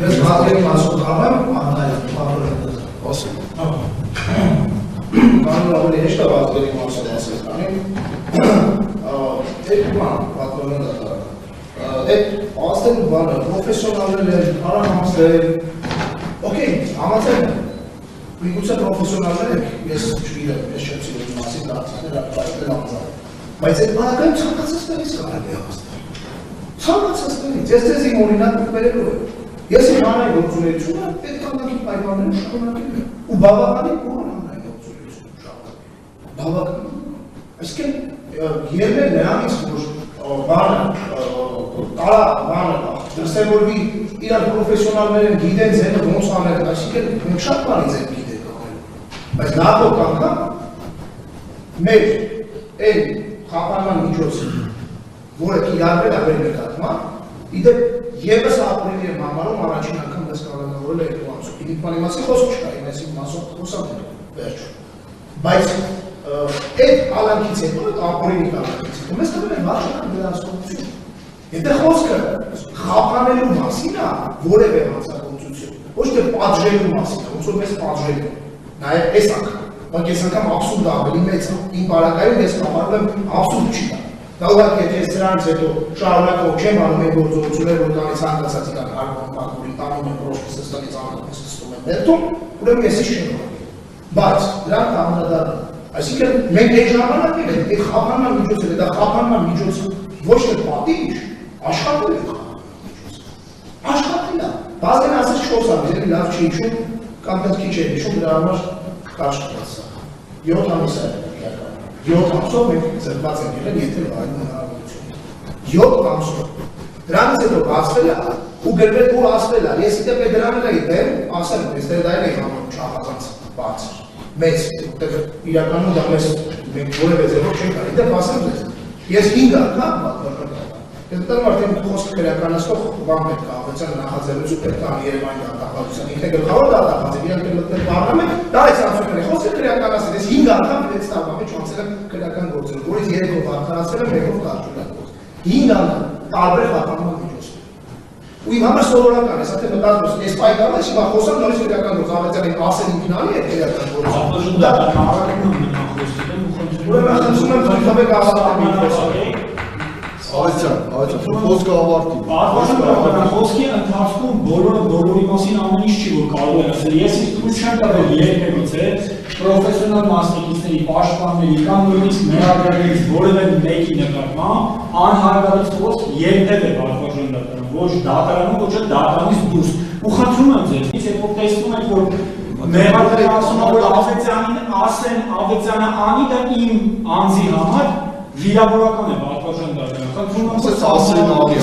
ես հատերի մասով կարամ, անհայտ, պատորել ասում։ Կանոն ավելի հեշտ է հատերի մասով ասել կանի, այդ բան, պատորել դատարան, այդ աստելու բանը, պրոֆեսոնալներ են, արամասներ, օքեյ, համացել են, միգուցե պրոֆեսոնալներ եք, ես չգիտեմ, ես չեմ սիրում մասին դարձիներ, բայց այդ բանակայում ցանկացածներից կարելի է հասնել։ Ցանկացածներից, ես ձեզ իմ օրինակ բերելու եմ։ Ես իմ հանրային գործունեությունը պետք է հանրային պայմաններում շարունակել եմ ու բավականին փոքր հանրային գործունեություն շարունակել։ Բավականին։ Այսինքն ելնել նրանից, որ բանը, տարա բանը, դրսևորվի իրար պրոֆեսիոնալներ են գիտեն ձենը ոնց անել, այսինքն մենք շատ բանից ենք գիտենք անելու։ Բայց նախորդ անգամ մեր այն խափանման միջոցը, որը կիրառվել է մեր նկատմամբ, իդեպ ևս ապրիլի եմ համարում առաջին անգամ ես կառավարել այդ ամսով։ Իմ մասի խոսք չկա, ես իմ մասով խոսամ վերջ։ Բայց այդ ալանքից հետո, այդ ապրիլի ալանքից հետո, մեզ տվել են վարժական վերահսկողություն։ Եթե խոսքը խափանելու մասին է, որևէ հանցագործություն, ոչ թե պատժելու մասին է, ոնց որ մեզ պատժելու, նաև այս անգամ, բայց ես անգամ աբսուրդը ավելի մեծ է, իմ բարակայում ես կամարում եմ աբսուրդ չի դա։ Դա ուղղակի եթե ես դրանից հետո շարունակող չեմ անում այն գործողությունները, որ տանից հանգացած իրան հարկում պատմուրին տանում են պրոշկի սստանից անում ստում են ներդում, ուրեմն ես ինչ չեմ ուղղակի։ Բայց դրանք անդրադառնում։ Այսինքն մենք այդ ժամանակել ենք, այդ խափանման միջոցը, դա խափանման միջոցը ոչ թե պատիժ, աշխատել է աշխատել է։ Բազեն ասած չխոսամ, ես լավ չի հիշում, կամ պետք քիչ է հիշում, դրա համար կարճ կասա։ 7 ամիս է իրական։ 7 ամսով մենք ծրված ենք եղել, եթե վայրում հնարավորություն։ 7 ամսով։ Դրանից հետո բացվել է ու գրվել ու ասվել է։ Ես իդեպ դրանն էի դեմ, ասել եմ, ես դա էի համարում չափազանց բարձր։ Մեծ, որտեղ իրականում դա մեզ մենք որևէ ձևով չենք արել։ Իդեպ ասեմ ձեզ, ես 5 անգամ Ես դեռ արդեն խոսք քրեականացող բան պետք է ավելցան նախաձեռնություն պետք է անի Երևանի դատախազության ինքը գլխավոր դատախազ է իրանք մտնել պարլամենտ դա այս անցումների խոսքը քրեականացել ես 5 անգամ դից տավամի չանցել եմ քրեական գործերը որից 3-ով արդարացել եմ 1-ով կարճուլակոց 5 անգամ տարբեր խափանման միջոցներ ու իմ համար սովորական է սա թե մտածում ես պայքարում ես հիմա խոսամ նորից քրեական գործ ավելցան ասել ինքնանի է քրեական գործը դա ուրեմն խնդրում եմ թույլտվեք ավարտել Այցան, խոսքը ավարտի։ Խոսքի ընթացքում բոլորի մասին ամեն ինչ չի որ կարող է ասել։ Ես իսկ դուրս չեմ տվել երբևիցե պրոֆեսիոնալ մասնագետների, պաշտպանների կամ նույնիսկ մեղադրներից որևէ մեկի նկատմամբ անհարգալից խոսք երբևէ Վարդաշան դատարանում, ոչ դատարանում, ոչ դատարանից դուրս։ Ու խնդրում եմ ձեզ, եթե տեսնում եք որ մեղադրերը ասում են որ Ավետյանը անի դա իմ անձի համար վիրավորական է Վարդաշան դատարանը։ Խնդրում եմ ասես ասեն անի,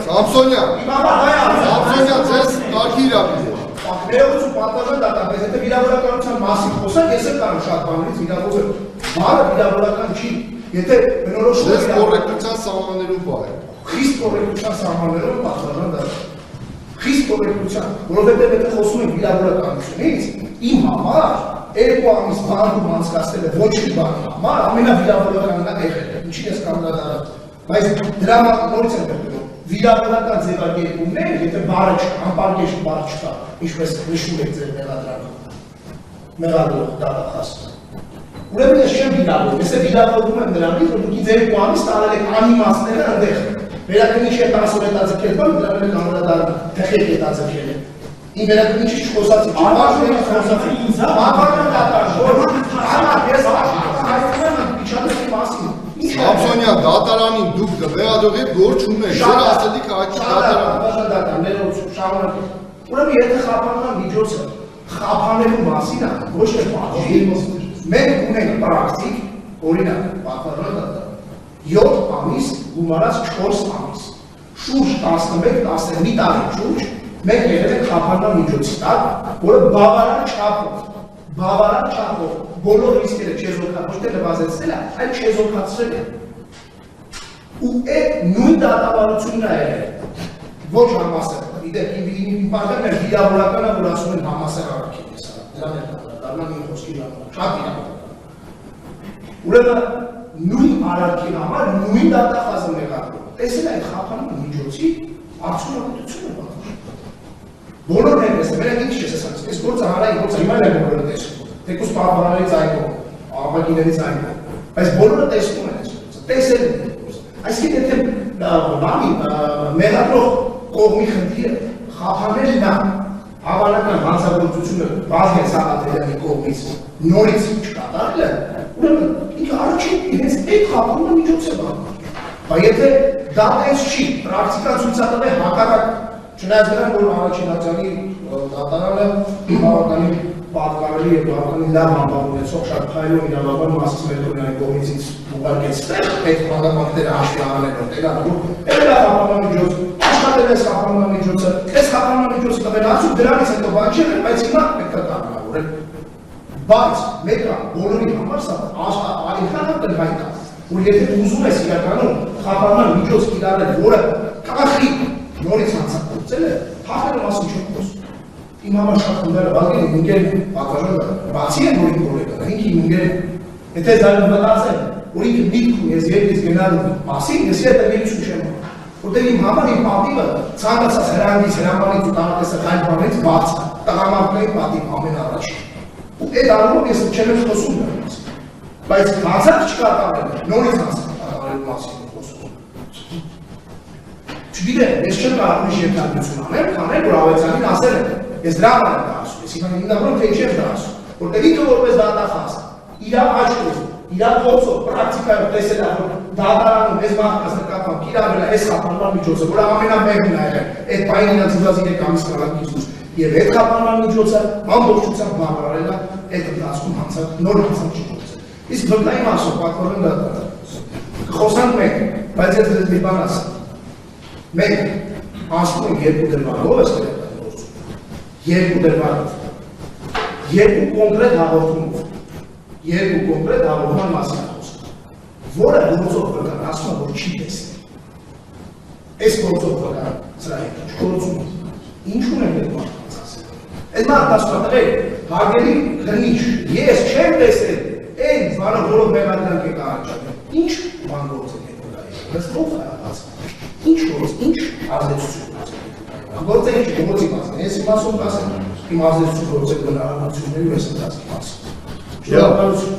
Սամսոնյան, ձեզ կարգի իրավիճ է։ Ներողություն պատասխան դատա, բայց եթե վիրավորականության մասին խոսանք, ես էլ կարող շատ բաներից վիրավորել։ Բառը վիրավորական չի, եթե բնորոշ Ձեզ կոռեկտության սահմաններում բա է։ Խիստ կոռեկտության սահմաններում պատասխան դատա։ Խիստ կոռեկտության, որովհետև եթե խոսում ենք վիրավորականությունից, իմ համար երկու ամիս բանում անցկացնելը ոչ մի բանի համար ամենավիրավորականն է եղել, ինչին ես կանգնադառնում, բայց դրա նորից եմ վերջում, վիրավորական ձևակերպումները, եթե բառը անպարկեշտ բառ չկա, ինչպես նշում եք ձեր մեղադրող դատախազը։ Ուրեմն ես չեմ վիրավորում, ես վիրավորվում եմ նրանից, որ դուք ինձ երկու ամիս տանել եք անիմաստները այնտեղ, վերակնիչ է 10 օր հետաձգել, դրա ಮೇಲೆ կանգնադառնում, թխեք հետաձգել են։ Իմ վերակնիչի չխոսացի, չպաշտել եմ խոսացի, բավական դատարան, որ ես հայտնեմ եմ իչանեցի մասին։ Սամսոնյան, դատարանին դուք մեղադրող եք գործ չունեք, ձեր ասելիք հաճի դատարան։ Դատարան, ներողություն, շարունակեք։ Ուրեմն եթե խափանման միջոցը խափանելու մասին է, ոչ թե պատժի, մենք ունենք պրակտիկ, օրինակ, Վարդաշան դատարան, 7 ամիս գումարած 4 ամիս, շուրջ 11-12 տարի շուրջ մենք եղել ենք խափանման միջոցի տակ, որը բավարար չափով բոլոր ռիսկերը չեզոքացրել, ոչ թե նվազեցնել է, այլ չեզոքացրել է։ Ու այդ նույն դատավարությունն է եղել, ոչ համասեռ, իդեպ իմ պարդերն է վիրավորական է, որ ասում են համասեռ առաքել ես, դրան է դատարան իմ խոսքի ժամանակ, շատ վիրավորական։ Ուրեմն նույն առարքի համար նույն դատախազը մեղադրում, տեսել այդ խափանման միջոցի արդյունավետությունը պատմում։ Բոլոր ներկայացնում, մենակ ինչ չես ասած, այս գործը հանրային գործը հիմա էլ բոլորը տեսնում։ Թեկուզ պարբարներից այգով, աղբակիներից այգով, բայց բոլորը տեսնում են այս գործը, տեսել են այս գործը։ Այսինքն եթե բանի մեղադրող կողմի խնդիրը խափանելն է, հավանական հանցագործությունը Վազգեն Սաղաթելյանի կողմից նորից չկատարելը, ուրեմն ինքը առաջին իրենց այդ խափանման միջոց է բանում։ Բայց եթե դա այս չի, պրակտիկան ցույց է տվել հակառակ, չնայած նրան, որ առաջին ատյանի դատարանը բավականին պատկառելի եւ բավականին լավ անվան ունեցող շատ փայլուն իրավաբան Մասիս Մերկոնյանի կողմից ուղարկեց այդ պատասխանները հաշվի առնելով, այդ խափանման միջոց, աշխատել այս խափանման միջոցը, այս խափանման միջոցը տվել ասում դրանից հետո բան չէ, բայց հիմա պետք է կարգավորել։ Բայց մեկը բոլորի համար սա այնքան ակնհայտ է, որ եթե ուզում ես իրականում խափանման միջոց կիրառել, որը կախի նորից հանցագործել է, թափելու մասին չեմ խոսում։ Իմ համար շատ խնդիրը Վազգեն ինքեր պատվաժողը բացի են, որ ինք գորեկը, ինք իմ ինքեր եթե զայլում մտածել, որ ինքը միտք ու ես երկից գնալու մասին, ես եթե միություն չեմ հոր։ Որտեղ իմ համար իմ պատիվը ցանկացած հրանից, հրամանից ու տարատեսակային բանից բաց է, տղամարդների պատիվ ամենառաջին։ Ու այդ առումով ես չեմ խոսում դրա մասին։ Բայց հանցած չկատարել, նորից հանցած կատարելու մասին խոսում։ Չգիտեմ, ես չեմ կարող ուրիշ երկարություն անել, քանել, որ Ավետյանին ասել է, ես դրա համար եմ դա ասում, ես հիմնավորում թե չեմ դա ասում, որտեղ ինքը որպես դատախազ, իր աչքով, իր փորձով, պրակտիկայով տեսել է, որ դատարանում այս մարդկանց նկատմամբ կիրառվել է այս խափանման միջոցը, որ ամենամեծն է եղել, այդ պահին իրաց ուզած 3 ամիս կրակից դուրս, եւ այդ խափանման միջոցը ամբողջությամբ բավարարել է այդ ընթացքում հանցած նոր հանցած միջոցը։ Իսկ վկայի մասով պատվորեն դատարանը խոսանք մեկ, բայց ես դες մի բան ասեմ։ Մեկ ասում ենք երկու դրվարով ես կրական գործում, երկու դրվարով, երկու կոնկրետ հաղորդումով, երկու կոնկրետ հաղորդման մասին խոսք, որը գործով վկան ասում է, որ չի տեսնել։ Այս գործով վկան սրա հետ չգործում է, ինչ ունենք այդ մարդկանց ասել։ Այդ մարդն ասում է, հարգելի խնիչ, ես չեմ տեսել այն բանը, որով մեղադրանք եք առաջադրել, ինչ բան գործ եք վկայի, բայց ով է ասում։ Ինչ գործ, ինչ ազդեցություն գործ է, գործի մասն է, ես իմ ասում կասեմ, իմ ազդեցություն գործ է բնարարությունների ու ես ընթացքի մասը։ Շնորհակալություն։